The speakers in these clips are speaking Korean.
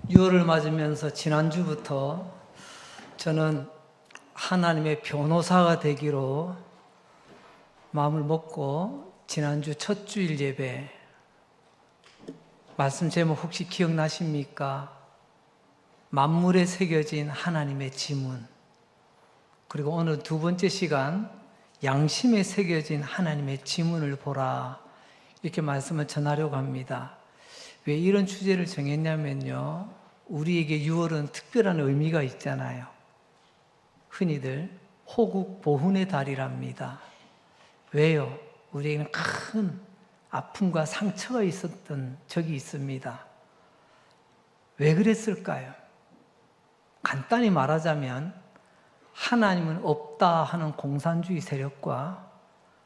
유월을 맞으면서 지난주부터 저는 하나님의 변호사가 되기로 마음을 먹고 지난주 첫 주일 예배 말씀 제목 혹시 기억나십니까? 만물에 새겨진 하나님의 지문, 그리고 오늘 두 번째 시간 양심에 새겨진 하나님의 지문을 보라, 이렇게 말씀을 전하려고 합니다. 왜 이런 주제를 정했냐면요, 우리에게 6월은 특별한 의미가 있잖아요. 흔히들 호국 보훈의 달이랍니다. 왜요? 우리에게는 큰 아픔과 상처가 있었던 적이 있습니다. 왜 그랬을까요? 간단히 말하자면 하나님은 없다 하는 공산주의 세력과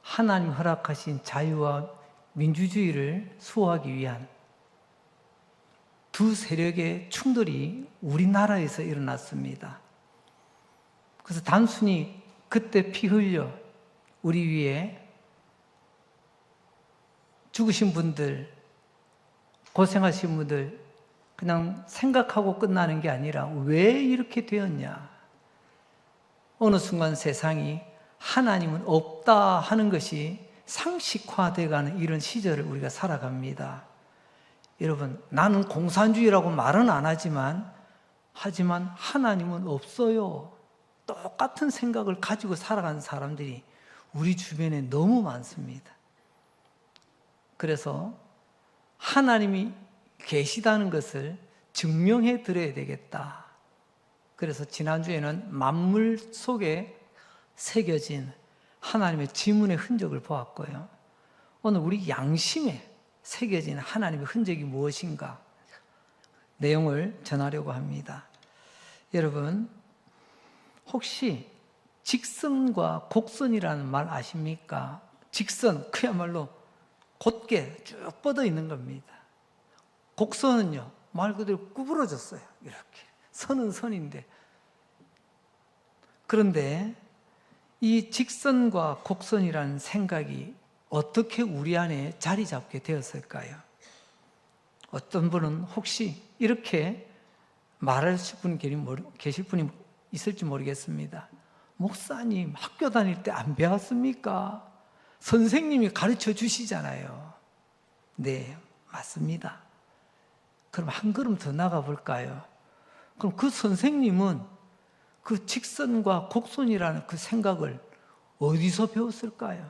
하나님 허락하신 자유와 민주주의를 수호하기 위한 두 세력의 충돌이 우리나라에서 일어났습니다. 그래서 단순히 그때 피 흘려 우리 위에 죽으신 분들, 고생하신 분들 그냥 생각하고 끝나는 게 아니라 왜 이렇게 되었냐? 어느 순간 세상이 하나님은 없다 하는 것이 상식화되어가는 이런 시절을 우리가 살아갑니다. 여러분, 나는 공산주의라고 말은 안 하지만 하나님은 없어요. 똑같은 생각을 가지고 살아가는 사람들이 우리 주변에 너무 많습니다. 그래서 하나님이 계시다는 것을 증명해 드려야 되겠다. 그래서 지난주에는 만물 속에 새겨진 하나님의 지문의 흔적을 보았고요. 오늘 우리 양심에 새겨진 하나님의 흔적이 무엇인가 내용을 전하려고 합니다. 여러분, 혹시 직선과 곡선이라는 말 아십니까? 직선, 그야말로 곧게 쭉 뻗어 있는 겁니다. 곡선은요, 말 그대로 구부러졌어요. 이렇게. 선은 선인데. 그런데 이 직선과 곡선이라는 생각이 어떻게 우리 안에 자리 잡게 되었을까요? 어떤 분은 혹시 이렇게 말하실 분이 계실 분이 있을지 모르겠습니다. 목사님, 학교 다닐 때 안 배웠습니까? 선생님이 가르쳐 주시잖아요. 네, 맞습니다. 그럼 한 걸음 더 나가 볼까요? 그럼 그 선생님은 그 직선과 곡선이라는 그 생각을 어디서 배웠을까요?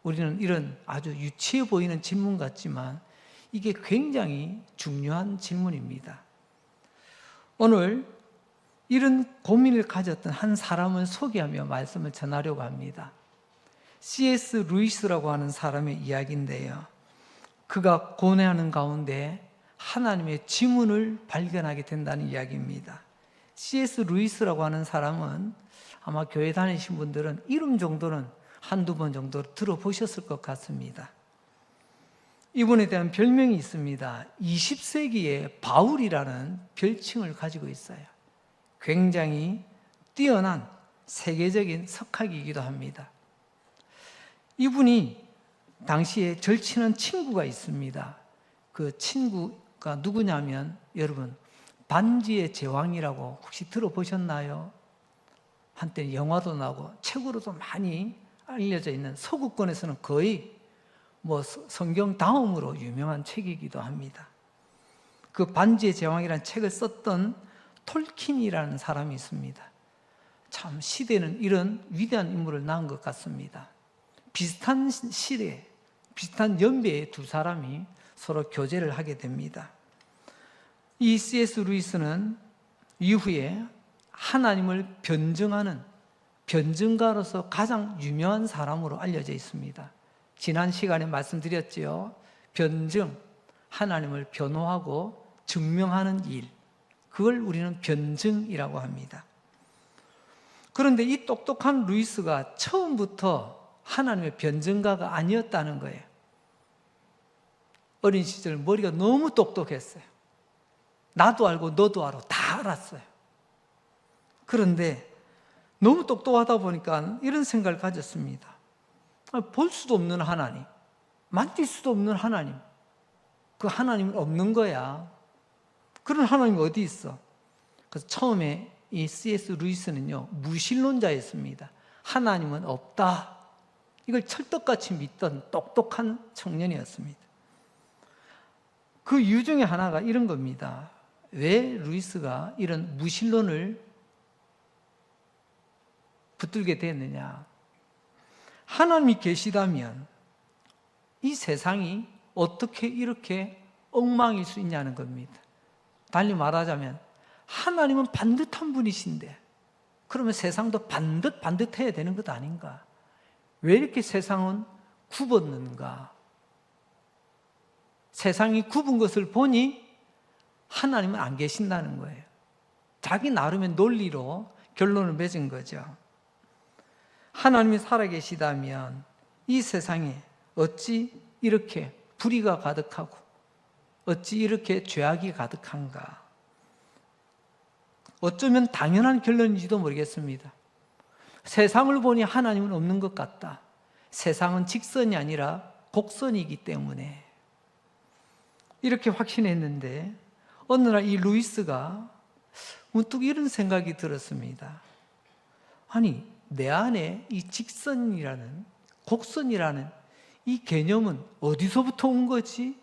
우리는 이런 아주 유치해 보이는 질문 같지만 이게 굉장히 중요한 질문입니다. 오늘 이런 고민을 가졌던 한 사람을 소개하며 말씀을 전하려고 합니다. C.S. 루이스라고 하는 사람의 이야기인데요, 그가 고뇌하는 가운데 하나님의 지문을 발견하게 된다는 이야기입니다. C.S. 루이스라고 하는 사람은 아마 교회 다니신 분들은 이름 정도는 한두 번 정도 들어보셨을 것 같습니다. 이분에 대한 별명이 있습니다. 20세기의 바울이라는 별칭을 가지고 있어요. 굉장히 뛰어난 세계적인 석학이기도 합니다. 이분이 당시에 절친한 친구가 있습니다. 그 친구가 누구냐면, 여러분, 반지의 제왕이라고 혹시 들어보셨나요? 한때 영화도 나오고 책으로도 많이 알려져 있는, 서구권에서는 거의 성경 다음으로 유명한 책이기도 합니다. 그 반지의 제왕이라는 책을 썼던 톨킨이라는 사람이 있습니다. 참 시대는 이런 위대한 인물을 낳은 것 같습니다. 비슷한 시대, 비슷한 연배의 두 사람이 서로 교제를 하게 됩니다. 이 C.S. 루이스는 이후에 하나님을 변증하는 변증가로서 가장 유명한 사람으로 알려져 있습니다. 지난 시간에 말씀드렸지요. 변증, 하나님을 변호하고 증명하는 일, 그걸 우리는 변증이라고 합니다. 그런데 이 똑똑한 루이스가 처음부터 하나님의 변증가가 아니었다는 거예요. 어린 시절 머리가 너무 똑똑했어요. 나도 알고 너도 알고 다 알았어요. 그런데 너무 똑똑하다 보니까 이런 생각을 가졌습니다. 볼 수도 없는 하나님, 만질 수도 없는 하나님, 그 하나님은 없는 거야. 그런 하나님이 어디 있어? 그래서 처음에 이 C.S. 루이스는요, 무신론자였습니다. 하나님은 없다. 이걸 철떡같이 믿던 똑똑한 청년이었습니다. 그 이유 중에 하나가 이런 겁니다. 왜 루이스가 이런 무신론을 붙들게 됐느냐? 하나님이 계시다면 이 세상이 어떻게 이렇게 엉망일 수 있냐는 겁니다. 달리 말하자면 하나님은 반듯한 분이신데 그러면 세상도 반듯해야 되는 것 아닌가? 왜 이렇게 세상은 굽었는가? 세상이 굽은 것을 보니 하나님은 안 계신다는 거예요. 자기 나름의 논리로 결론을 맺은 거죠. 하나님이 살아계시다면 이 세상에 어찌 이렇게 불의가 가득하고 어찌 이렇게 죄악이 가득한가? 어쩌면 당연한 결론인지도 모르겠습니다. 세상을 보니 하나님은 없는 것 같다. 세상은 직선이 아니라 곡선이기 때문에 이렇게 확신했는데 어느 날 이 루이스가 문득 이런 생각이 들었습니다. 아니, 내 안에 이 직선이라는, 곡선이라는 이 개념은 어디서부터 온 거지?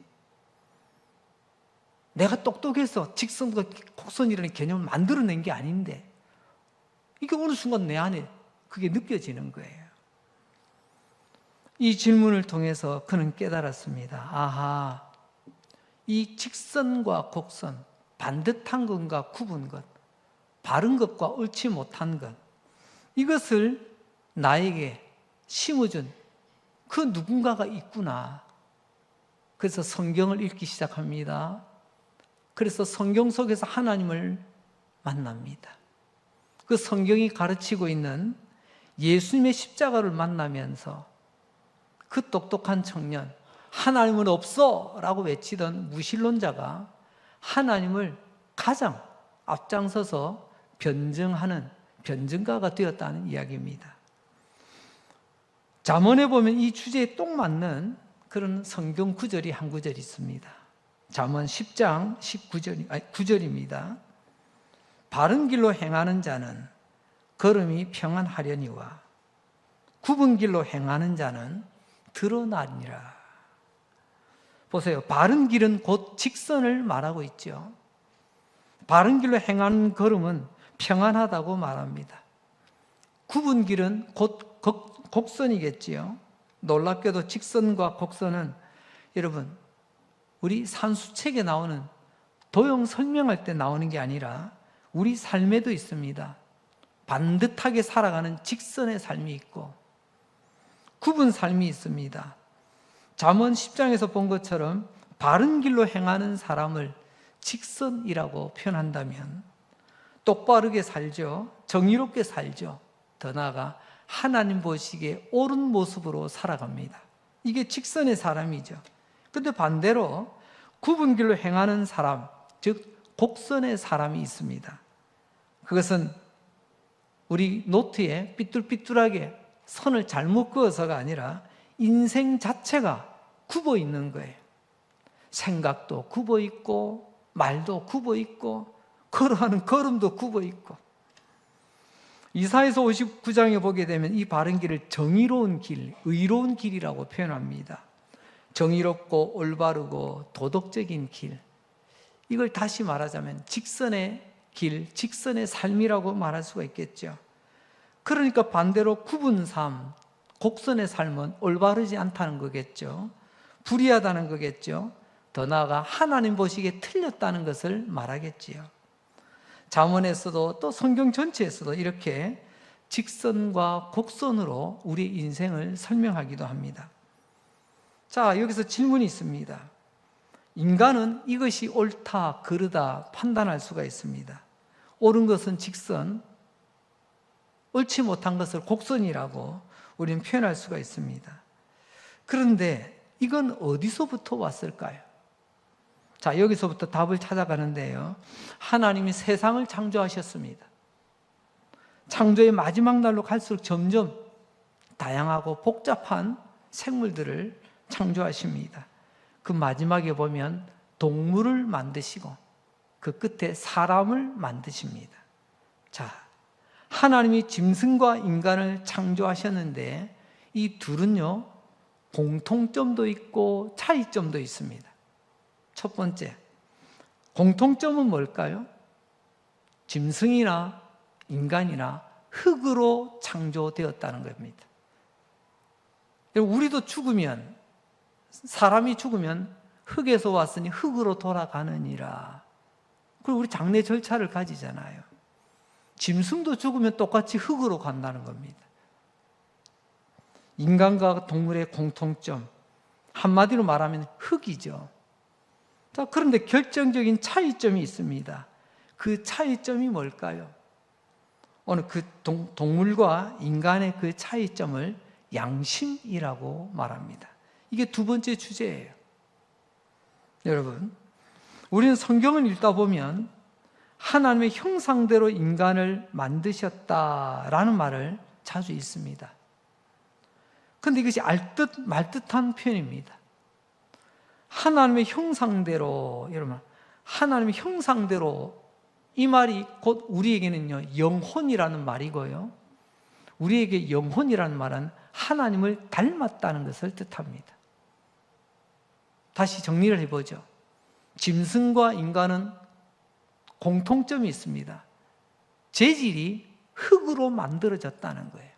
내가 똑똑해서 직선과 곡선이라는 개념을 만들어낸 게 아닌데 이게 어느 순간 내 안에 그게 느껴지는 거예요. 이 질문을 통해서 그는 깨달았습니다. 아하, 이 직선과 곡선, 반듯한 것과 굽은 것, 바른 것과 옳지 못한 것, 이것을 나에게 심어준 그 누군가가 있구나. 그래서 성경을 읽기 시작합니다. 그래서 성경 속에서 하나님을 만납니다. 그 성경이 가르치고 있는 예수님의 십자가를 만나면서 그 똑똑한 청년, 하나님은 없어! 라고 외치던 무신론자가 하나님을 가장 앞장서서 변증하는 변증가가 되었다는 이야기입니다. 잠언에 보면 이 주제에 딱 맞는 그런 성경 구절이 한 구절이 있습니다. 잠언 10장 9절입니다. 바른 길로 행하는 자는 걸음이 평안하려니와 굽은 길로 행하는 자는 드러나니라. 보세요. 바른 길은 곧 직선을 말하고 있죠. 바른 길로 행하는 걸음은 평안하다고 말합니다. 굽은 길은 곧 곡선이겠지요. 놀랍게도 직선과 곡선은 여러분 우리 산수책에 나오는 도형 설명할 때 나오는 게 아니라 우리 삶에도 있습니다. 반듯하게 살아가는 직선의 삶이 있고 굽은 삶이 있습니다. 잠언 10장에서 본 것처럼 바른 길로 행하는 사람을 직선이라고 표현한다면 똑바르게 살죠. 정의롭게 살죠. 더 나아가 하나님 보시기에 옳은 모습으로 살아갑니다. 이게 직선의 사람이죠. 그런데 반대로 굽은 길로 행하는 사람, 즉 곡선의 사람이 있습니다. 그것은 우리 노트에 삐뚤삐뚤하게 선을 잘못 그어서가 아니라 인생 자체가 굽어 있는 거예요. 생각도 굽어 있고 말도 굽어 있고 걸어가는 걸음도 굽어 있고. 이사야서 59장에 보게 되면 이 바른 길을 정의로운 길, 의로운 길이라고 표현합니다. 정의롭고 올바르고 도덕적인 길, 이걸 다시 말하자면 직선의 길, 직선의 삶이라고 말할 수가 있겠죠. 그러니까 반대로 굽은 삶, 곡선의 삶은 올바르지 않다는 거겠죠. 불의하다는 거겠죠. 더 나아가 하나님 보시기에 틀렸다는 것을 말하겠지요. 잠언에서도 또 성경 전체에서도 이렇게 직선과 곡선으로 우리 인생을 설명하기도 합니다. 자, 여기서 질문이 있습니다. 인간은 이것이 옳다, 그르다 판단할 수가 있습니다. 옳은 것은 직선, 옳지 못한 것을 곡선이라고 우리는 표현할 수가 있습니다. 그런데 이건 어디서부터 왔을까요? 자, 여기서부터 답을 찾아가는데요. 하나님이 세상을 창조하셨습니다. 창조의 마지막 날로 갈수록 점점 다양하고 복잡한 생물들을 창조하십니다. 그 마지막에 보면 동물을 만드시고 그 끝에 사람을 만드십니다. 자, 하나님이 짐승과 인간을 창조하셨는데 이 둘은요, 공통점도 있고 차이점도 있습니다. 첫 번째, 공통점은 뭘까요? 짐승이나 인간이나 흙으로 창조되었다는 겁니다. 우리도 죽으면, 사람이 죽으면 흙에서 왔으니 흙으로 돌아가느니라. 그리고 우리 장례 절차를 가지잖아요. 짐승도 죽으면 똑같이 흙으로 간다는 겁니다. 인간과 동물의 공통점, 한마디로 말하면 흙이죠. 자, 그런데 결정적인 차이점이 있습니다. 그 차이점이 뭘까요? 오늘 그 동물과 인간의 그 차이점을 양심이라고 말합니다. 이게 두 번째 주제예요. 여러분, 우리는 성경을 읽다 보면 하나님의 형상대로 인간을 만드셨다라는 말을 자주 읽습니다. 그런데 이것이 알듯 말듯한 표현입니다. 하나님의 형상대로, 여러분, 하나님의 형상대로, 이 말이 곧 우리에게는요, 영혼이라는 말이고요. 우리에게 영혼이라는 말은 하나님을 닮았다는 것을 뜻합니다. 다시 정리를 해보죠. 짐승과 인간은 공통점이 있습니다. 재질이 흙으로 만들어졌다는 거예요.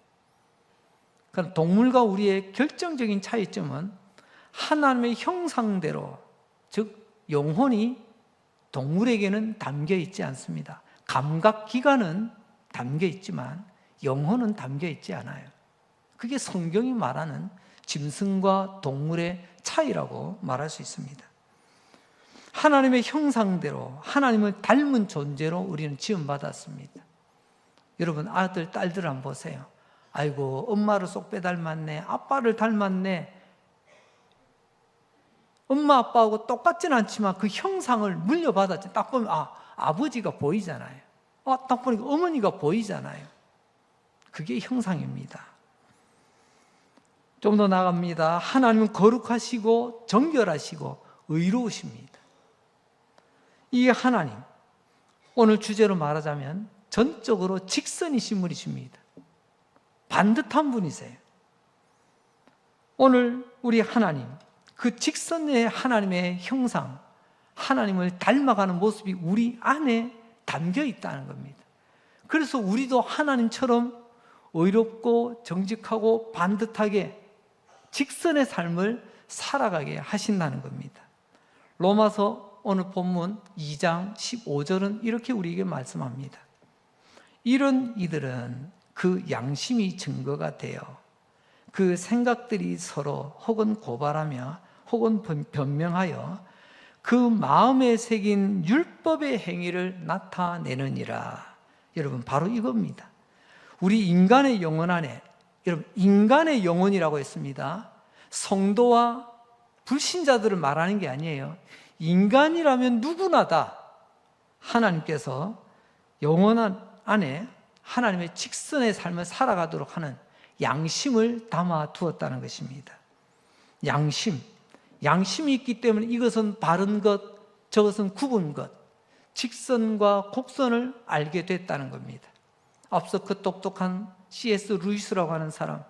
그럼 동물과 우리의 결정적인 차이점은 하나님의 형상대로, 즉 영혼이 동물에게는 담겨 있지 않습니다. 감각기관은 담겨 있지만 영혼은 담겨 있지 않아요. 그게 성경이 말하는 짐승과 동물의 차이라고 말할 수 있습니다. 하나님의 형상대로, 하나님을 닮은 존재로 우리는 지음받았습니다. 여러분, 아들, 딸들 한번 보세요. 아이고, 엄마를 쏙 빼닮았네, 아빠를 닮았네. 엄마, 아빠하고 똑같지는 않지만 그 형상을 물려받았지. 딱 보면 아버지가 보이잖아요. 딱 보니까 어머니가 보이잖아요. 그게 형상입니다. 좀 더 나갑니다. 하나님은 거룩하시고 정결하시고 의로우십니다. 이 하나님, 오늘 주제로 말하자면 전적으로 직선이신 분이십니다. 반듯한 분이세요. 오늘 우리 하나님, 그 직선의 하나님의 형상, 하나님을 닮아가는 모습이 우리 안에 담겨 있다는 겁니다. 그래서 우리도 하나님처럼 의롭고 정직하고 반듯하게 직선의 삶을 살아가게 하신다는 겁니다. 로마서 오늘 본문 2장 15절은 이렇게 우리에게 말씀합니다. 이런 이들은 그 양심이 증거가 되어 그 생각들이 서로 혹은 고발하며 혹은 변명하여 그 마음에 새긴 율법의 행위를 나타내느니라. 여러분, 바로 이겁니다. 우리 인간의 영혼 안에, 여러분, 인간의 영혼이라고 했습니다. 성도와 불신자들을 말하는 게 아니에요. 인간이라면 누구나 다 하나님께서 영혼 안에 하나님의 직선의 삶을 살아가도록 하는 양심을 담아 두었다는 것입니다. 양심이 있기 때문에 이것은 바른 것, 저것은 굽은 것, 직선과 곡선을 알게 됐다는 겁니다. 앞서 그 똑똑한 C.S. 루이스라고 하는 사람,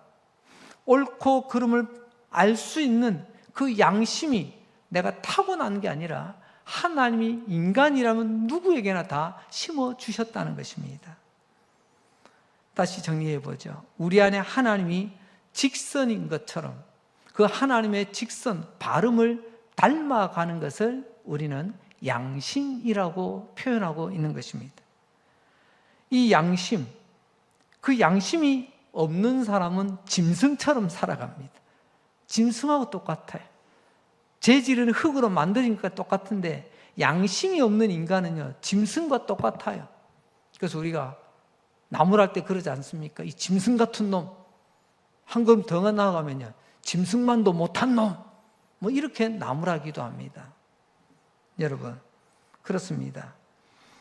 옳고 그름을 알 수 있는 그 양심이 내가 타고난 게 아니라 하나님이 인간이라면 누구에게나 다 심어주셨다는 것입니다. 다시 정리해보죠. 우리 안에 하나님이 직선인 것처럼 그 하나님의 직선, 발음을 닮아가는 것을 우리는 양심이라고 표현하고 있는 것입니다. 이 양심, 그 양심이 없는 사람은 짐승처럼 살아갑니다. 짐승하고 똑같아요. 재질은 흙으로 만드니까 똑같은데 양심이 없는 인간은요, 짐승과 똑같아요. 그래서 우리가 나무랄 때 그러지 않습니까? 이 짐승 같은 놈, 한 걸음 더 나아가면요, 짐승만도 못한 놈, 뭐 이렇게 나무라기도 합니다. 여러분, 그렇습니다.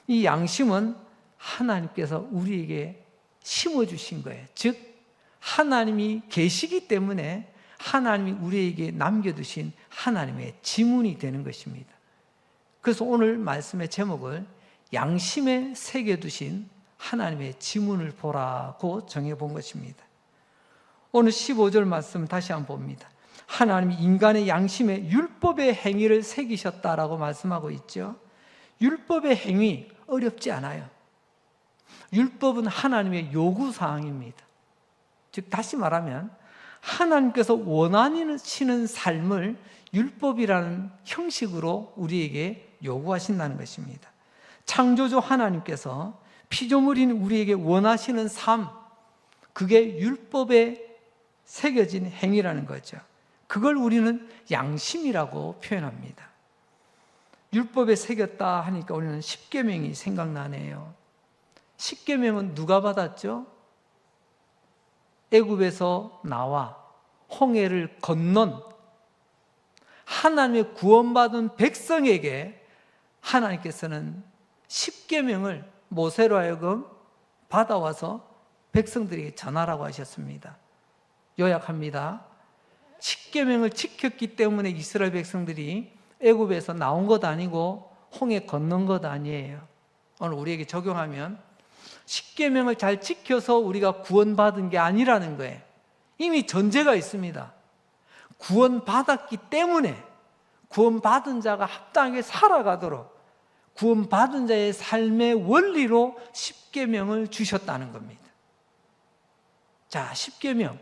이 양심은 하나님께서 우리에게 심어주신 거예요. 즉 하나님이 계시기 때문에 하나님이 우리에게 남겨두신 하나님의 지문이 되는 것입니다. 그래서 오늘 말씀의 제목을 양심에 새겨두신 하나님의 지문을 보라고 정해본 것입니다. 오늘 15절 말씀 다시 한번 봅니다. 하나님이 인간의 양심에 율법의 행위를 새기셨다라고 말씀하고 있죠. 율법의 행위 어렵지 않아요. 율법은 하나님의 요구사항입니다. 즉 다시 말하면 하나님께서 원하시는 삶을 율법이라는 형식으로 우리에게 요구하신다는 것입니다. 창조주 하나님께서 피조물인 우리에게 원하시는 삶, 그게 율법에 새겨진 행위라는 거죠. 그걸 우리는 양심이라고 표현합니다. 율법에 새겼다 하니까 우리는 십계명이 생각나네요. 십계명은 누가 받았죠? 애굽에서 나와 홍해를 건넌 하나님의 구원받은 백성에게 하나님께서는 십계명을 모세로 하여금 받아와서 백성들에게 전하라고 하셨습니다. 요약합니다. 십계명을 지켰기 때문에 이스라엘 백성들이 애굽에서 나온 것 아니고 홍해 건넌 것 아니에요. 오늘 우리에게 적용하면 십계명을 잘 지켜서 우리가 구원받은 게 아니라는 거예요. 이미 전제가 있습니다. 구원받았기 때문에 구원받은 자가 합당하게 살아가도록 구원받은 자의 삶의 원리로 십계명을 주셨다는 겁니다. 자, 십계명.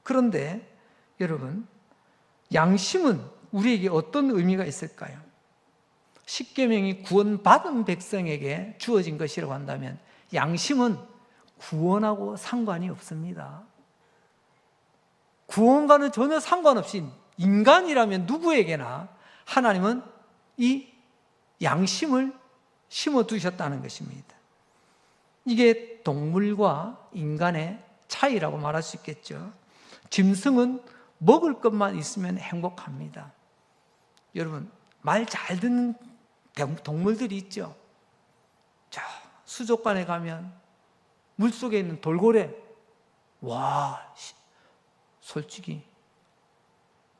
그런데 여러분, 양심은 우리에게 어떤 의미가 있을까요? 십계명이 구원받은 백성에게 주어진 것이라고 한다면 양심은 구원하고 상관이 없습니다. 구원과는 전혀 상관없이 인간이라면 누구에게나 하나님은 이 양심을 심어두셨다는 것입니다. 이게 동물과 인간의 차이라고 말할 수 있겠죠. 짐승은 먹을 것만 있으면 행복합니다. 여러분, 말 잘 듣는 동물들이 있죠. 자, 수족관에 가면 물속에 있는 돌고래, 와, 솔직히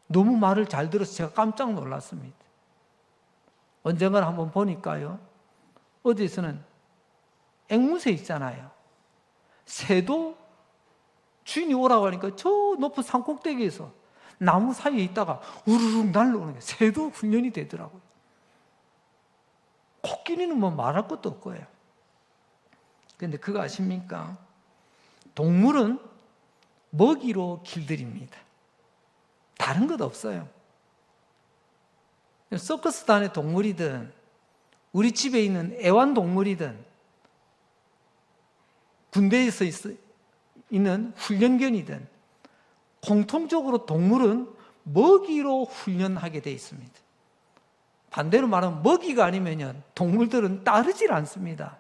너무 말을 잘 들어서 제가 깜짝 놀랐습니다. 언젠가 한번 보니까요, 어디에서는 앵무새 있잖아요. 새도 주인이 오라고 하니까 저 높은 산 꼭대기에서 나무 사이에 있다가 우르르 날라오는 게 새도 훈련이 되더라고요. 코끼리는 뭐 말할 것도 없고요. 그런데 그거 아십니까? 동물은 먹이로 길들입니다. 다른 것 없어요. 서커스단의 동물이든 우리 집에 있는 애완동물이든 군대에서 있는 훈련견이든 공통적으로 동물은 먹이로 훈련하게 되어 있습니다. 반대로 말하면 먹이가 아니면 동물들은 따르질 않습니다.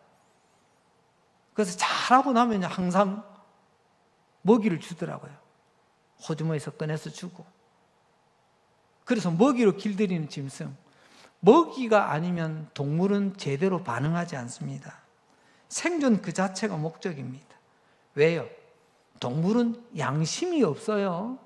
그래서 잘하고 나면 항상 먹이를 주더라고요. 호주머니에서 꺼내서 주고. 그래서 먹이로 길들이는 짐승. 먹이가 아니면 동물은 제대로 반응하지 않습니다. 생존 그 자체가 목적입니다. 왜요? 동물은 양심이 없어요.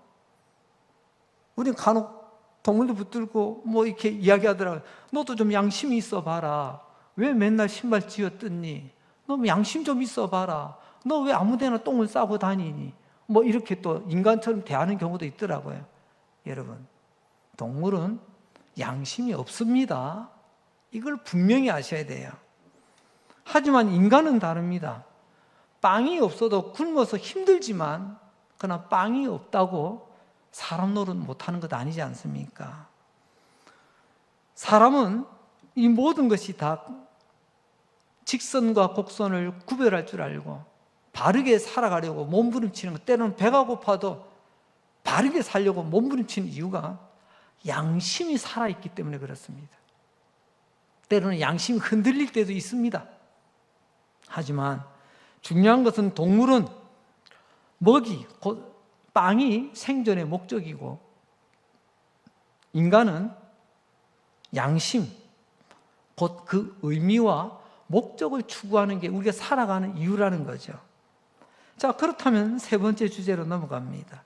우린 간혹 동물들 붙들고 뭐 이렇게 이야기하더라고요. 너도 좀 양심이 있어 봐라. 왜 맨날 신발 쥐어뜯니? 너 양심 좀 있어 봐라. 너 왜 아무데나 똥을 싸고 다니니? 뭐 이렇게 또 인간처럼 대하는 경우도 있더라고요. 여러분, 동물은 양심이 없습니다. 이걸 분명히 아셔야 돼요. 하지만 인간은 다릅니다. 빵이 없어도 굶어서 힘들지만 그러나 빵이 없다고 사람 노릇 못하는 것 아니지 않습니까? 사람은 이 모든 것이 다 직선과 곡선을 구별할 줄 알고 바르게 살아가려고 몸부림치는 것, 때로는 배가 고파도 바르게 살려고 몸부림치는 이유가 양심이 살아있기 때문에 그렇습니다. 때로는 양심이 흔들릴 때도 있습니다. 하지만 중요한 것은 동물은 먹이, 곧 빵이 생존의 목적이고 인간은 양심, 곧 그 의미와 목적을 추구하는 게 우리가 살아가는 이유라는 거죠. 자, 그렇다면 세 번째 주제로 넘어갑니다.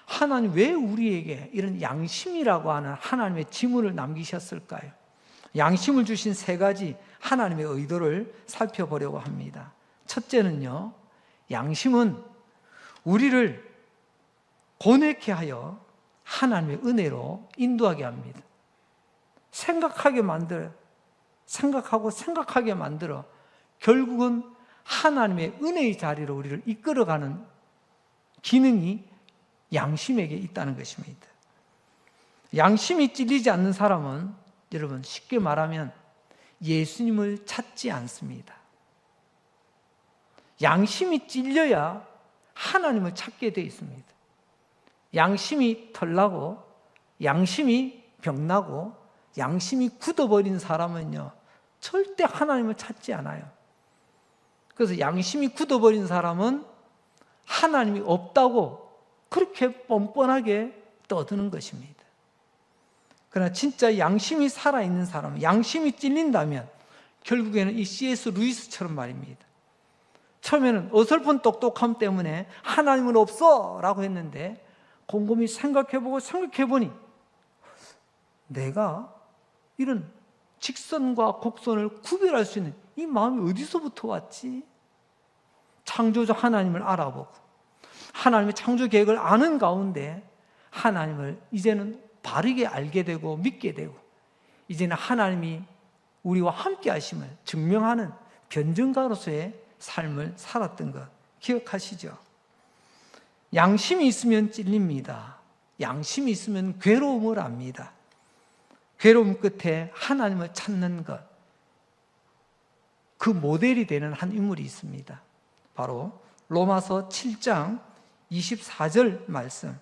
하나님 왜 우리에게 이런 양심이라고 하는 하나님의 지문을 남기셨을까요? 양심을 주신 세 가지 하나님의 의도를 살펴보려고 합니다. 첫째는요, 양심은 우리를 고뇌케 하여 하나님의 은혜로 인도하게 합니다. 생각하게 만들어 결국은 하나님의 은혜의 자리로 우리를 이끌어가는 기능이 양심에게 있다는 것입니다. 양심이 찔리지 않는 사람은 여러분 쉽게 말하면 예수님을 찾지 않습니다. 양심이 찔려야 하나님을 찾게 되어 있습니다. 양심이 털나고 양심이 병나고 양심이 굳어버린 사람은요 절대 하나님을 찾지 않아요. 그래서 양심이 굳어버린 사람은 하나님이 없다고 그렇게 뻔뻔하게 떠드는 것입니다. 그러나 진짜 양심이 살아있는 사람은, 양심이 찔린다면 결국에는 이 C.S. 루이스처럼 말입니다. 처음에는 어설픈 똑똑함 때문에 하나님은 없어 라고 했는데 곰곰이 생각해보니 내가 이런 직선과 곡선을 구별할 수 있는 이 마음이 어디서부터 왔지? 창조주 하나님을 알아보고 하나님의 창조 계획을 아는 가운데 하나님을 이제는 바르게 알게 되고 믿게 되고 이제는 하나님이 우리와 함께 하심을 증명하는 변증가로서의 삶을 살았던 것 기억하시죠? 양심이 있으면 찔립니다. 양심이 있으면 괴로움을 압니다. 괴로움 끝에 하나님을 찾는 것, 그 모델이 되는 한 인물이 있습니다. 바로 로마서 7장 24절 말씀.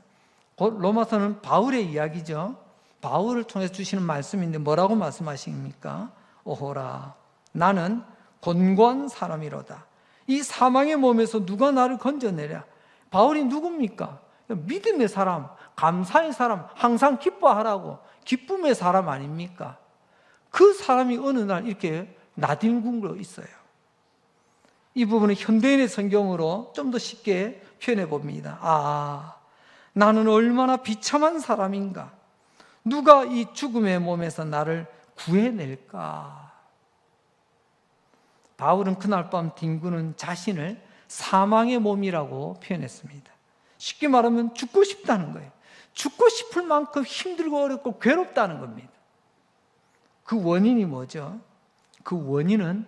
곧 로마서는 바울의 이야기죠. 바울을 통해서 주시는 말씀인데 뭐라고 말씀하십니까? 오호라, 나는 곤고한 사람이로다. 이 사망의 몸에서 누가 나를 건져내랴? 바울이 누굽니까? 믿음의 사람, 감사의 사람, 항상 기뻐하라고 기쁨의 사람 아닙니까? 그 사람이 어느 날 이렇게 나뒹굴고 있어요. 이 부분은 현대인의 성경으로 좀 더 쉽게 표현해 봅니다. 아, 나는 얼마나 비참한 사람인가? 누가 이 죽음의 몸에서 나를 구해낼까? 바울은 그날 밤 뒹구는 자신을 사망의 몸이라고 표현했습니다. 쉽게 말하면 죽고 싶다는 거예요. 죽고 싶을 만큼 힘들고 어렵고 괴롭다는 겁니다. 그 원인이 뭐죠? 그 원인은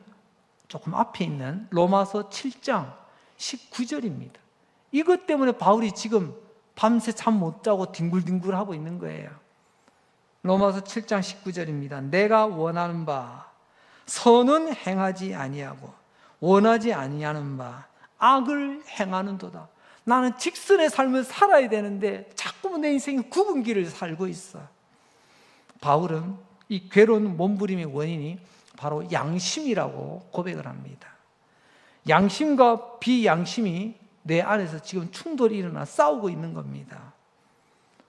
조금 앞에 있는 로마서 7장 19절입니다. 이것 때문에 바울이 지금 밤새 잠 못 자고 뒹굴뒹굴하고 있는 거예요. 로마서 7장 19절입니다. 내가 원하는 바 선은 행하지 아니하고 원하지 아니하는 바 악을 행하는도다. 나는 직선의 삶을 살아야 되는데 자꾸 내 인생이 굽은 길을 살고 있어. 바울은 이 괴로운 몸부림의 원인이 바로 양심이라고 고백을 합니다. 양심과 비양심이 내 안에서 지금 충돌이 일어나 싸우고 있는 겁니다.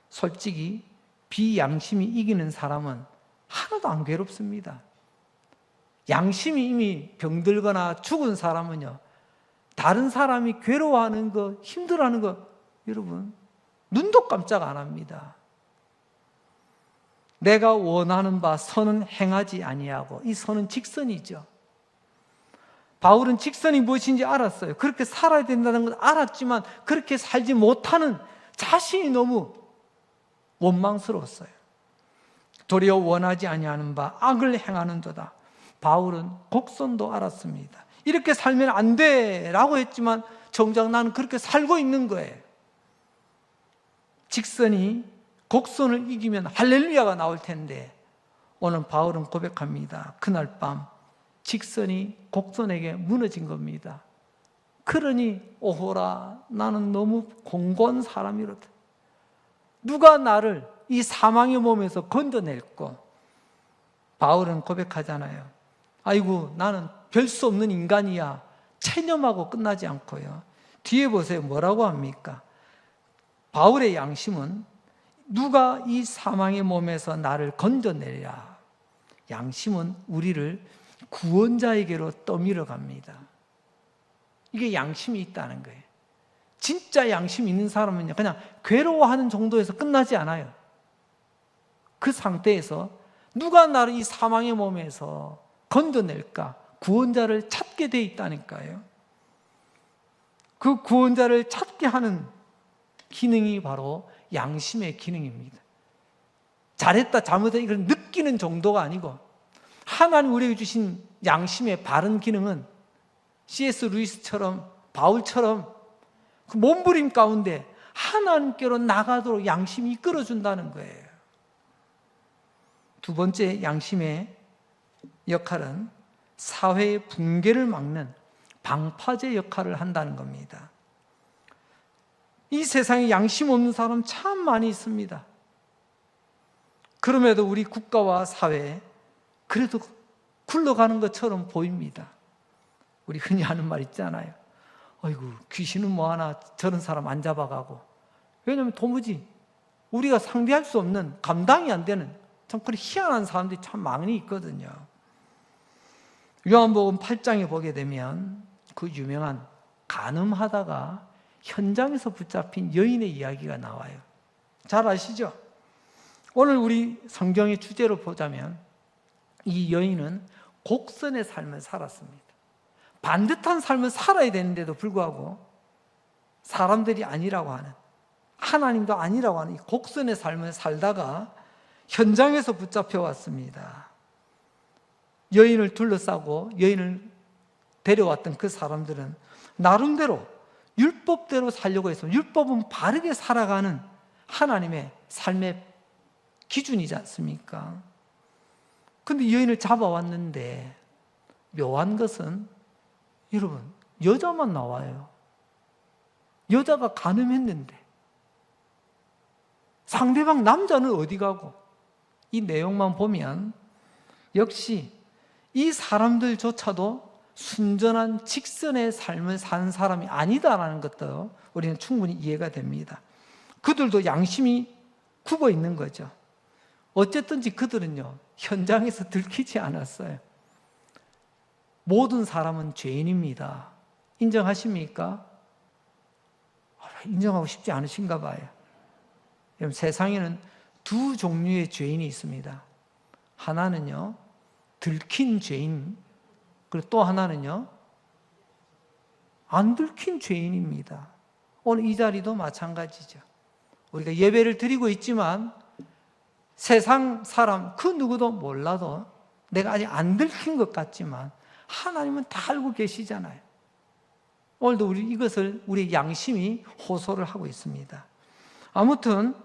솔직히 비양심이 이기는 사람은 하나도 안 괴롭습니다. 양심이 이미 병들거나 죽은 사람은요, 다른 사람이 괴로워하는 거, 힘들어하는 거, 여러분, 눈도 깜짝 안 합니다. 내가 원하는 바 선은 행하지 아니하고, 이 선은 직선이죠. 바울은 직선이 무엇인지 알았어요. 그렇게 살아야 된다는 걸 알았지만 그렇게 살지 못하는 자신이 너무 원망스러웠어요. 도리어 원하지 아니하는 바 악을 행하는도다. 바울은 곡선도 알았습니다. 이렇게 살면 안 돼라고 했지만 정작 나는 그렇게 살고 있는 거예요. 직선이 곡선을 이기면 할렐루야가 나올 텐데 오늘 바울은 고백합니다. 그날 밤 직선이 곡선에게 무너진 겁니다. 그러니 오호라, 나는 너무 공고한 사람이로다. 누가 나를 이 사망의 몸에서 건져낼꼬? 바울은 고백하잖아요. 아이고, 나는 별 수 없는 인간이야. 체념하고 끝나지 않고요. 뒤에 보세요. 뭐라고 합니까? 바울의 양심은 누가 이 사망의 몸에서 나를 건져내랴. 양심은 우리를 구원자에게로 떠밀어 갑니다. 이게 양심이 있다는 거예요. 진짜 양심 있는 사람은요, 그냥 괴로워하는 정도에서 끝나지 않아요. 그 상태에서 누가 나를 이 사망의 몸에서 건져낼까? 구원자를 찾게 돼 있다니까요. 그 구원자를 찾게 하는 기능이 바로 양심의 기능입니다. 잘했다 잘못했다 이걸 느끼는 정도가 아니고, 하나님 우리에게 주신 양심의 바른 기능은 C.S. 루이스처럼, 바울처럼 그 몸부림 가운데 하나님께로 나가도록 양심이 이끌어준다는 거예요. 두 번째 양심의 역할은 사회의 붕괴를 막는 방파제 역할을 한다는 겁니다. 이 세상에 양심 없는 사람 참 많이 있습니다. 그럼에도 우리 국가와 사회에 그래도 굴러가는 것처럼 보입니다. 우리 흔히 하는 말 있잖아요. 어이구, 귀신은 뭐하나 저런 사람 안 잡아가고. 왜냐하면 도무지 우리가 상대할 수 없는, 감당이 안 되는 참 그런 희한한 사람들이 참 많이 있거든요. 요한복음 8장에 보게 되면 그 유명한 간음하다가 현장에서 붙잡힌 여인의 이야기가 나와요. 잘 아시죠? 오늘 우리 성경의 주제로 보자면 이 여인은 곡선의 삶을 살았습니다. 반듯한 삶을 살아야 되는데도 불구하고 사람들이 아니라고 하는, 하나님도 아니라고 하는 이 곡선의 삶을 살다가 현장에서 붙잡혀 왔습니다. 여인을 둘러싸고 여인을 데려왔던 그 사람들은 나름대로 율법대로 살려고 했어요. 율법은 바르게 살아가는 하나님의 삶의 기준이지 않습니까? 근데 여인을 잡아왔는데 묘한 것은 여러분, 여자만 나와요. 여자가 간음했는데 상대방 남자는 어디 가고? 이 내용만 보면 역시 이 사람들조차도 순전한 직선의 삶을 사는 사람이 아니다라는 것도 우리는 충분히 이해가 됩니다. 그들도 양심이 굽어 있는 거죠. 어쨌든지 그들은요, 현장에서 들키지 않았어요. 모든 사람은 죄인입니다. 인정하십니까? 인정하고 싶지 않으신가 봐요. 여러분, 세상에는 두 종류의 죄인이 있습니다. 하나는요, 들킨 죄인, 그리고 또 하나는요, 안 들킨 죄인입니다. 오늘 이 자리도 마찬가지죠. 우리가 예배를 드리고 있지만 세상 사람 그 누구도 몰라도 내가 아직 안 들킨 것 같지만 하나님은 다 알고 계시잖아요. 오늘도 이것을 우리 양심이 호소를 하고 있습니다. 아무튼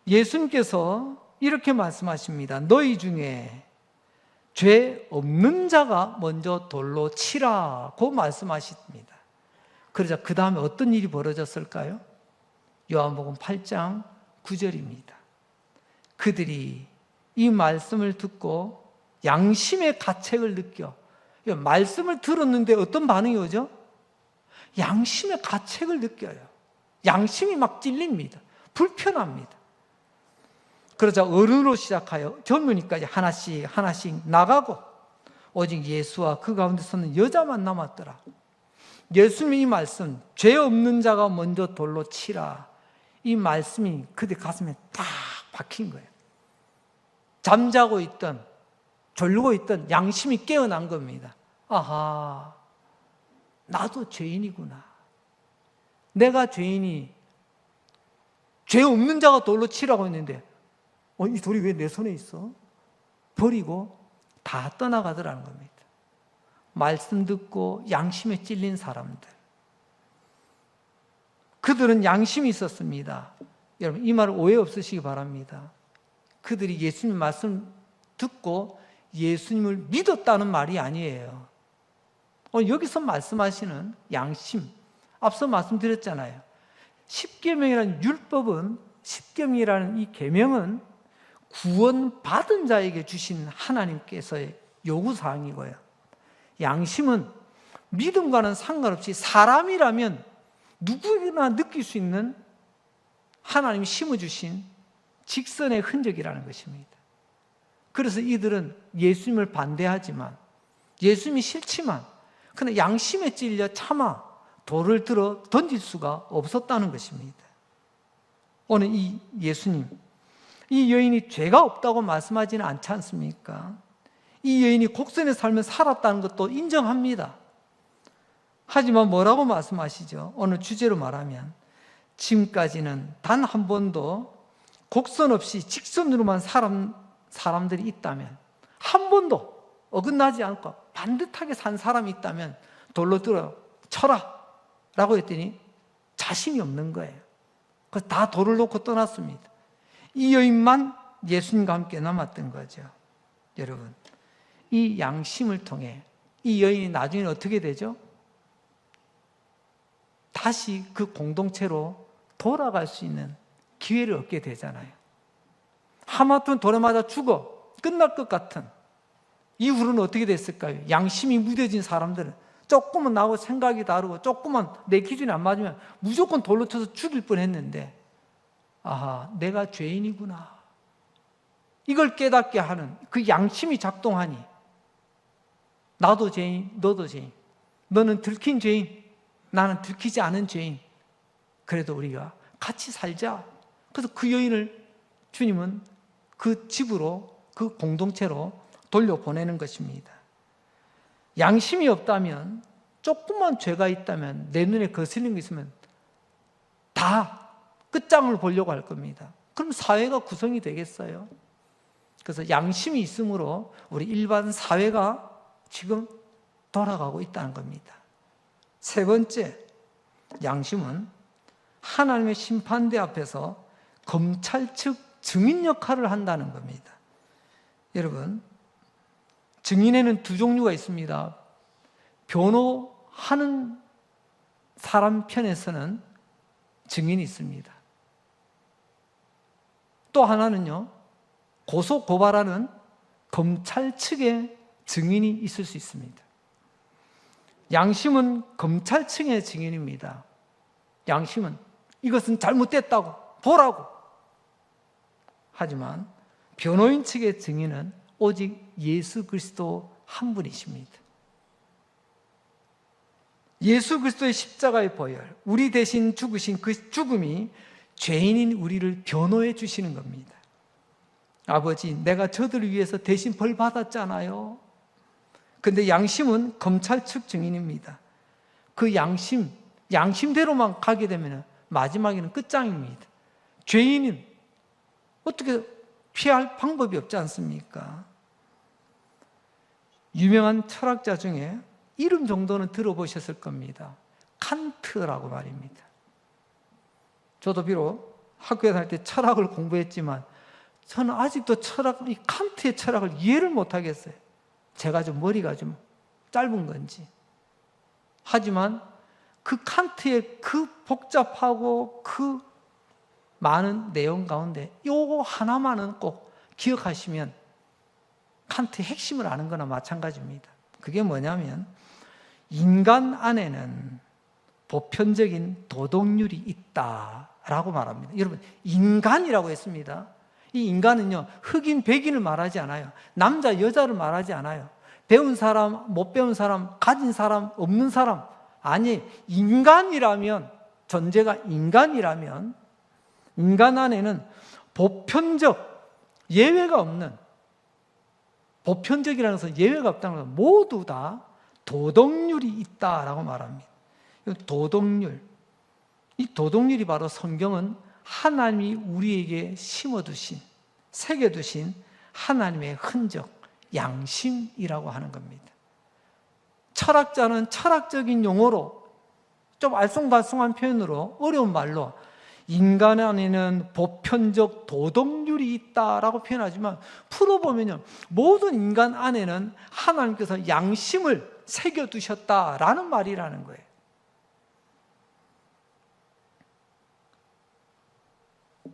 예수님께서 이렇게 말씀하십니다. 너희 중에 죄 없는 자가 먼저 돌로 치라고 말씀하십니다. 그러자 그 다음에 어떤 일이 벌어졌을까요? 요한복음 8장 9절입니다. 그들이 이 말씀을 듣고 양심의 가책을 느껴, 말씀을 들었는데 어떤 반응이 오죠? 양심의 가책을 느껴요. 양심이 막 찔립니다. 불편합니다. 그러자 어른으로 시작하여 젊은이까지 하나씩 하나씩 나가고 오직 예수와 그 가운데 서는 여자만 남았더라. 예수님의 이 말씀, 죄 없는 자가 먼저 돌로 치라, 이 말씀이 그들 가슴에 딱 박힌 거예요. 잠자고 있던, 졸고 있던 양심이 깨어난 겁니다. 아하, 나도 죄인이구나. 내가 죄인이, 죄 없는 자가 돌로 치라고 했는데 이 돌이 왜 내 손에 있어? 버리고 다 떠나가더라는 겁니다. 말씀 듣고 양심에 찔린 사람들, 그들은 양심이 있었습니다. 여러분, 이 말을 오해 없으시기 바랍니다. 그들이 예수님 말씀 듣고 예수님을 믿었다는 말이 아니에요. 여기서 말씀하시는 양심, 앞서 말씀드렸잖아요. 십계명이라는 율법은, 십계명이라는 이 계명은 구원받은 자에게 주신 하나님께서의 요구사항이고요. 양심은 믿음과는 상관없이 사람이라면 누구나 느낄 수 있는 하나님이 심어주신 직선의 흔적이라는 것입니다. 그래서 이들은 예수님을 반대하지만, 예수님이 싫지만, 그러나 양심에 찔려 차마 돌을 들어 던질 수가 없었다는 것입니다. 오늘 이 예수님, 이 여인이 죄가 없다고 말씀하지는 않지 않습니까? 이 여인이 곡선의 삶을 살았다는 것도 인정합니다. 하지만 뭐라고 말씀하시죠? 오늘 주제로 말하면 지금까지는 단 한 번도 곡선 없이 직선으로만 사람들이 있다면, 한 번도 어긋나지 않고 반듯하게 산 사람이 있다면 돌로 들어 쳐라 라고 했더니 자신이 없는 거예요. 그래서 다 돌을 놓고 떠났습니다. 이 여인만 예수님과 함께 남았던 거죠. 여러분, 이 양심을 통해 이 여인이 나중에 어떻게 되죠? 다시 그 공동체로 돌아갈 수 있는 기회를 얻게 되잖아요. 하마터면 돌에 맞아 죽어 끝날 것 같은 이후로는 어떻게 됐을까요? 양심이 무뎌진 사람들은 조금은 나하고 생각이 다르고 조금만 내 기준이 안 맞으면 무조건 돌로 쳐서 죽일 뻔했는데, 아하, 내가 죄인이구나, 이걸 깨닫게 하는 그 양심이 작동하니 나도 죄인, 너도 죄인, 너는 들킨 죄인, 나는 들키지 않은 죄인, 그래도 우리가 같이 살자. 그래서 그 여인을 주님은 그 집으로, 그 공동체로 돌려보내는 것입니다. 양심이 없다면, 조금만 죄가 있다면, 내 눈에 거슬리는 게 있으면 다 끝장을 보려고 할 겁니다. 그럼 사회가 구성이 되겠어요? 그래서 양심이 있으므로 우리 일반 사회가 지금 돌아가고 있다는 겁니다. 세 번째, 양심은 하나님의 심판대 앞에서 검찰 측 증인 역할을 한다는 겁니다. 여러분, 증인에는 두 종류가 있습니다. 변호하는 사람 편에서는 증인이 있습니다. 또 하나는요, 고소 고발하는 검찰 측의 증인이 있을 수 있습니다. 양심은 검찰 측의 증인입니다. 양심은 이것은 잘못됐다고 보라고. 하지만 변호인 측의 증인은 오직 예수 그리스도 한 분이십니다. 예수 그리스도의 십자가의 보혈, 우리 대신 죽으신 그 죽음이 죄인인 우리를 변호해 주시는 겁니다. 아버지, 내가 저들을 위해서 대신 벌 받았잖아요. 근데 양심은 검찰 측 증인입니다. 그 양심대로만 가게 되면 마지막에는 끝장입니다. 죄인은 어떻게 피할 방법이 없지 않습니까? 유명한 철학자 중에 이름 정도는 들어보셨을 겁니다. 칸트라고 말입니다. 저도 비록 학교에 다닐 때 철학을 공부했지만 저는 아직도 이 칸트의 철학을 이해를 못하겠어요. 제가 머리가 좀 짧은 건지. 하지만 그 칸트의 그 복잡하고 그 많은 내용 가운데 요거 하나만은 꼭 기억하시면 칸트의 핵심을 아는 거나 마찬가지입니다. 그게 뭐냐면, 인간 안에는 보편적인 도덕률이 있다라고 말합니다. 여러분, 인간이라고 했습니다. 이 인간은요, 흑인, 백인을 말하지 않아요. 남자, 여자를 말하지 않아요. 배운 사람, 못 배운 사람, 가진 사람, 없는 사람. 아니, 인간이라면, 전제가 인간이라면, 인간 안에는 보편적, 예외가 없는, 보편적이라는 것은 예외가 없다는 것은 모두 다 도덕률이 있다라고 말합니다. 도덕률. 이 도덕률이 바로 성경은 하나님이 우리에게 심어두신, 새겨두신 하나님의 흔적, 양심이라고 하는 겁니다. 철학자는 철학적인 용어로, 좀 알쏭달쏭한 표현으로, 어려운 말로 인간 안에는 보편적 도덕률이 있다라고 표현하지만, 풀어보면요, 모든 인간 안에는 하나님께서 양심을 새겨두셨다라는 말이라는 거예요.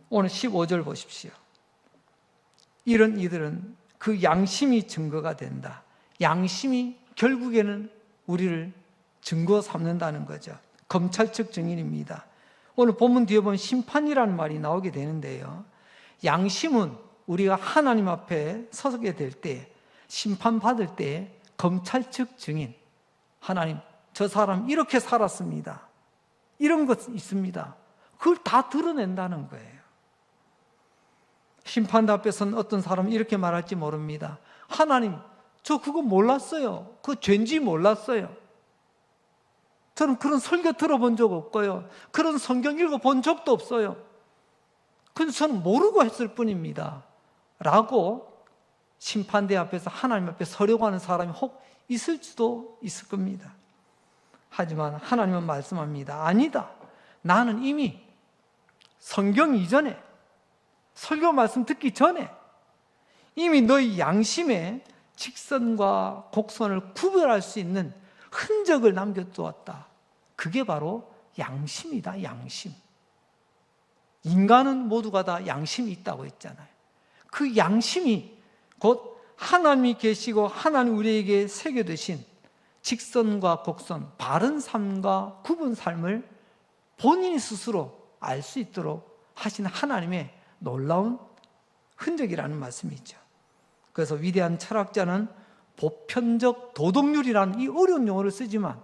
오늘 15절 보십시오. 이런 이들은 그 양심이 증거가 된다. 양심이 결국에는 우리를 증거 삼는다는 거죠. 검찰 측 증인입니다. 오늘 본문 뒤에 보면 심판이라는 말이 나오게 되는데요, 양심은 우리가 하나님 앞에 서게 될 때, 심판받을 때 검찰 측 증인, 하나님, 저 사람 이렇게 살았습니다, 이런 것 있습니다, 그걸 다 드러낸다는 거예요. 심판대 앞에서는 어떤 사람은 이렇게 말할지 모릅니다. 하나님, 저 그거 몰랐어요. 그거 죄인지 몰랐어요. 저는 그런 설교 들어본 적 없고요. 그런 성경 읽어본 적도 없어요. 그래서 저는 모르고 했을 뿐입니다. 라고 심판대 앞에서 하나님 앞에 서려고 하는 사람이 혹 있을지도 있을 겁니다. 하지만 하나님은 말씀합니다. 아니다. 나는 이미 성경 이전에, 설교 말씀 듣기 전에 이미 너희 양심에 직선과 곡선을 구별할 수 있는 흔적을 남겨두었다. 그게 바로 양심이다. 양심. 인간은 모두가 다 양심이 있다고 했잖아요. 그 양심이 곧 하나님이 계시고 하나님 우리에게 새겨두신 직선과 곡선, 바른 삶과 굽은 삶을 본인이 스스로 알 수 있도록 하신 하나님의 놀라운 흔적이라는 말씀이죠. 그래서 위대한 철학자는 보편적 도덕률이라는 이 어려운 용어를 쓰지만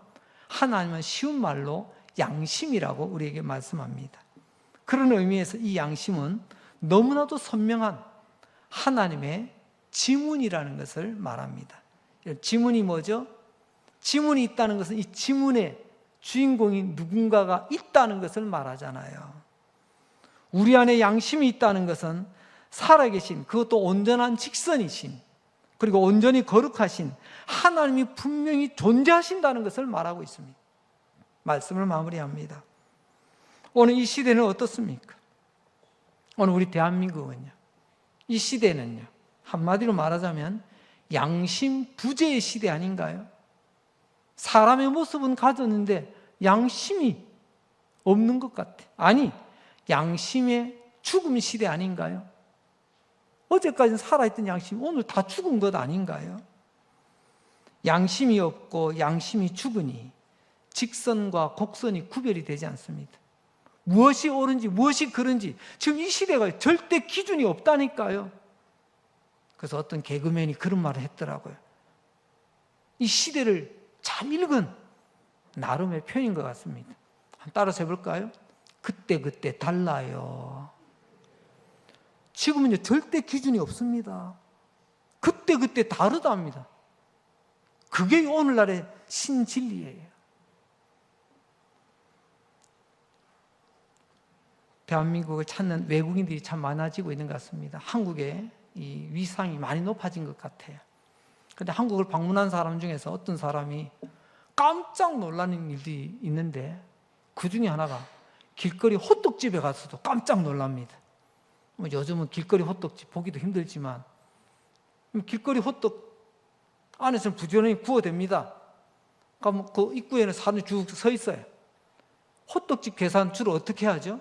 하나님은 쉬운 말로 양심이라고 우리에게 말씀합니다. 그런 의미에서 이 양심은 너무나도 선명한 하나님의 지문이라는 것을 말합니다. 지문이 뭐죠? 지문이 있다는 것은 이 지문의 주인공이 누군가가 있다는 것을 말하잖아요. 우리 안에 양심이 있다는 것은 살아계신, 그것도 온전한 직선이신, 그리고 온전히 거룩하신 하나님이 분명히 존재하신다는 것을 말하고 있습니다. 말씀을 마무리합니다. 오늘 이 시대는 어떻습니까? 오늘 우리 대한민국은요, 이 시대는요, 한마디로 말하자면 양심 부재의 시대 아닌가요? 사람의 모습은 가졌는데 양심이 없는 것 같아. 아니, 양심의 죽음 시대 아닌가요? 어제까지는 살아있던 양심이 오늘 다 죽은 것 아닌가요? 양심이 없고 양심이 죽으니 직선과 곡선이 구별이 되지 않습니다. 무엇이 옳은지 무엇이 그른지 지금 이 시대가 절대 기준이 없다니까요. 그래서 어떤 개그맨이 그런 말을 했더라고요. 이 시대를 잘 읽은 나름의 표현인 것 같습니다. 따라서 해볼까요? 그때 달라요. 지금은 절대 기준이 없습니다. 그때 다르답니다. 그게 오늘날의 신진리예요. 대한민국을 찾는 외국인들이 참 많아지고 있는 것 같습니다. 한국의 이 위상이 많이 높아진 것 같아요. 그런데 한국을 방문한 사람 중에서 어떤 사람이 깜짝 놀라는 일이 있는데 그 중에 하나가 길거리 호떡집에 가서도 깜짝 놀랍니다. 요즘은 길거리 호떡집 보기도 힘들지만 길거리 호떡 안에서는 부지런히 구워댑니다. 그럼 그 입구에는 사람이 쭉 서 있어요. 호떡집 계산 주로 어떻게 하죠?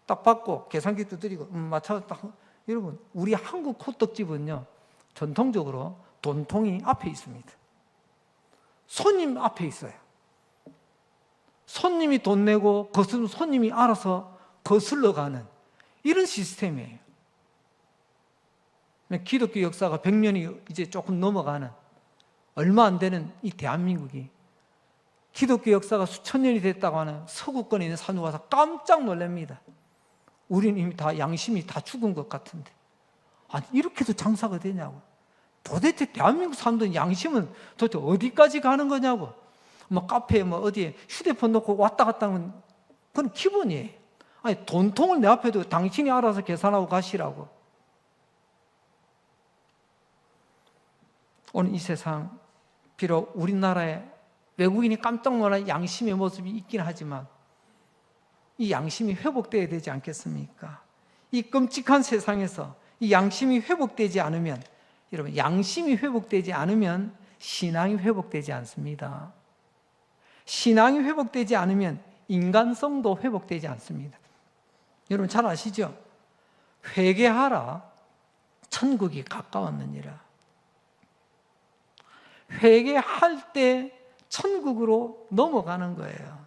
딱 받고 계산기 두드리고 맞춰서 딱. 여러분, 우리 한국 호떡집은요 전통적으로 돈통이 앞에 있습니다. 손님 앞에 있어요. 손님이 돈 내고 거슬러 손님이 알아서 거슬러 가는 이런 시스템이에요. 기독교 역사가 100년이 이제 조금 넘어가는 얼마 안 되는 이 대한민국이 기독교 역사가 수천 년이 됐다고 하는 서구권에 있는 사람들 와서 깜짝 놀랍니다. 우리는 이미 다 양심이 다 죽은 것 같은데 아니 이렇게도 장사가 되냐고. 도대체 대한민국 사람들은 양심은 도대체 어디까지 가는 거냐고. 뭐 카페에 뭐 어디에 휴대폰 놓고 왔다 갔다 하면 그건 기본이에요. 아니 돈통을 내 앞에 두고 당신이 알아서 계산하고 가시라고. 오늘 이 세상 비록 우리나라에 외국인이 깜짝 놀란 양심의 모습이 있긴 하지만 이 양심이 회복되어야 되지 않겠습니까? 이 끔찍한 세상에서 이 양심이 회복되지 않으면 여러분 양심이 회복되지 않으면 신앙이 회복되지 않습니다. 신앙이 회복되지 않으면 인간성도 회복되지 않습니다. 여러분 잘 아시죠? 회개하라 천국이 가까웠느니라. 회개할 때 천국으로 넘어가는 거예요.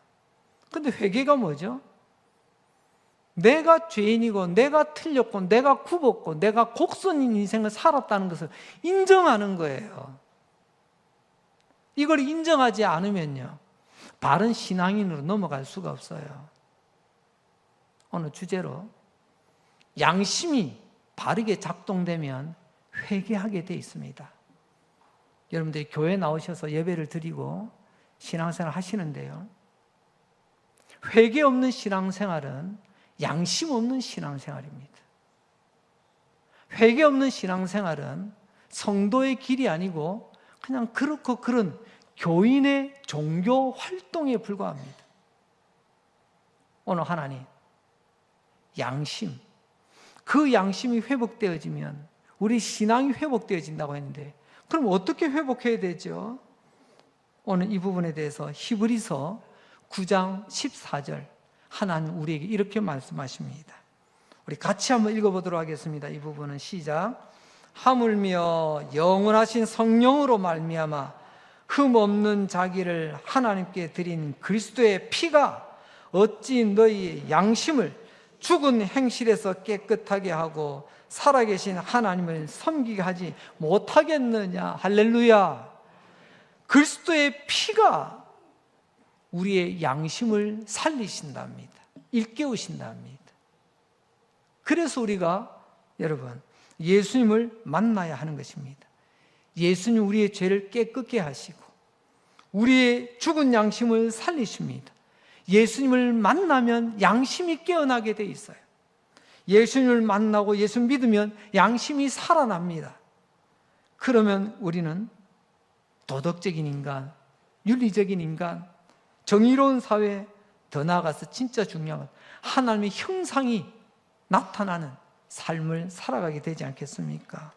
근데 회개가 뭐죠? 내가 죄인이고 내가 틀렸고 내가 굽었고 내가 곡선인 인생을 살았다는 것을 인정하는 거예요. 이걸 인정하지 않으면요 바른 신앙인으로 넘어갈 수가 없어요. 오늘 주제로 양심이 바르게 작동되면 회개하게 돼 있습니다. 여러분들이 교회 나오셔서 예배를 드리고 신앙생활 하시는데요, 회개 없는 신앙생활은 양심 없는 신앙생활입니다. 회개 없는 신앙생활은 성도의 길이 아니고 그냥 그렇고 그런 교인의 종교 활동에 불과합니다. 오늘 하나님, 양심, 그 양심이 회복되어지면 우리 신앙이 회복되어진다고 했는데, 그럼 어떻게 회복해야 되죠? 오늘 이 부분에 대해서 히브리서 9장 14절, 하나님 우리에게 이렇게 말씀하십니다. 우리 같이 한번 읽어보도록 하겠습니다. 이 부분은 시작. 하물며 영원하신 성령으로 말미암아 흠없는 자기를 하나님께 드린 그리스도의 피가 어찌 너희의 양심을 죽은 행실에서 깨끗하게 하고 살아계신 하나님을 섬기게 하지 못하겠느냐. 할렐루야. 그리스도의 피가 우리의 양심을 살리신답니다. 일깨우신답니다. 그래서 우리가 여러분 예수님을 만나야 하는 것입니다. 예수님 우리의 죄를 깨끗게 하시고 우리의 죽은 양심을 살리십니다. 예수님을 만나면 양심이 깨어나게 돼 있어요. 예수님을 만나고 예수 믿으면 양심이 살아납니다. 그러면 우리는 도덕적인 인간, 윤리적인 인간, 정의로운 사회, 더 나아가서 진짜 중요한 건 하나님의 형상이 나타나는 삶을 살아가게 되지 않겠습니까?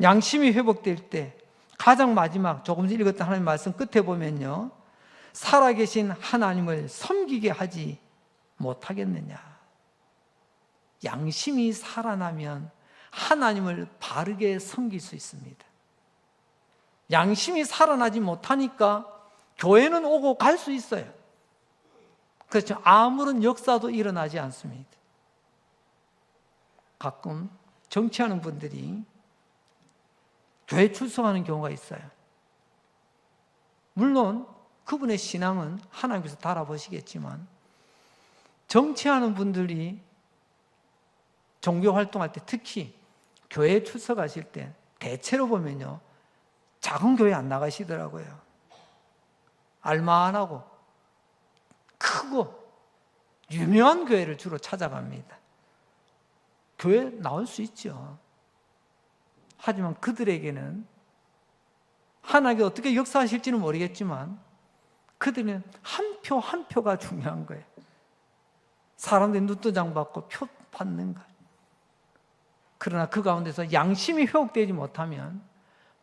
양심이 회복될 때 가장 마지막 조금 전 읽었던 하나님의 말씀 끝에 보면요, 살아계신 하나님을 섬기게 하지 못하겠느냐. 양심이 살아나면 하나님을 바르게 섬길 수 있습니다. 양심이 살아나지 못하니까 교회는 오고 갈 수 있어요. 그렇죠. 아무런 역사도 일어나지 않습니다. 가끔 정치하는 분들이 교회 출석하는 경우가 있어요. 물론 그분의 신앙은 하나님께서 달아보시겠지만, 정치하는 분들이 종교 활동할 때, 특히 교회에 출석하실 때 대체로 보면요, 작은 교회 안 나가시더라고요. 알만하고 크고 유명한 교회를 주로 찾아갑니다. 교회 나올 수 있죠. 하지만 그들에게는 하나님이 어떻게 역사하실지는 모르겠지만 그들은 한 표 한 표가 중요한 거예요. 사람들이 눈도장 받고 표 받는 거예요. 그러나 그 가운데서 양심이 회복되지 못하면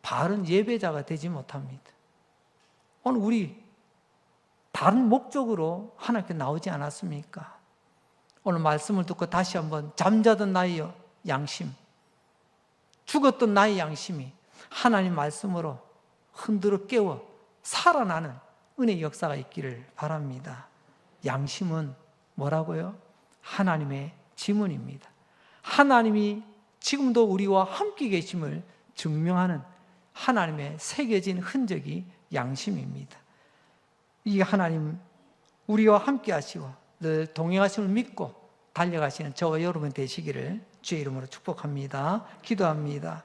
바른 예배자가 되지 못합니다. 오늘 우리 다른 목적으로 하나님께 나오지 않았습니까? 오늘 말씀을 듣고 다시 한번 잠자던 나의 양심, 죽었던 나의 양심이 하나님 말씀으로 흔들어 깨워 살아나는 은혜의 역사가 있기를 바랍니다. 양심은 뭐라고요? 하나님의 지문입니다. 하나님이 지금도 우리와 함께 계심을 증명하는 하나님의 새겨진 흔적이 양심입니다. 이 하나님 우리와 함께 하시고 늘 동행하심을 믿고 달려가시는 저와 여러분 되시기를 주의 이름으로 축복합니다. 기도합니다.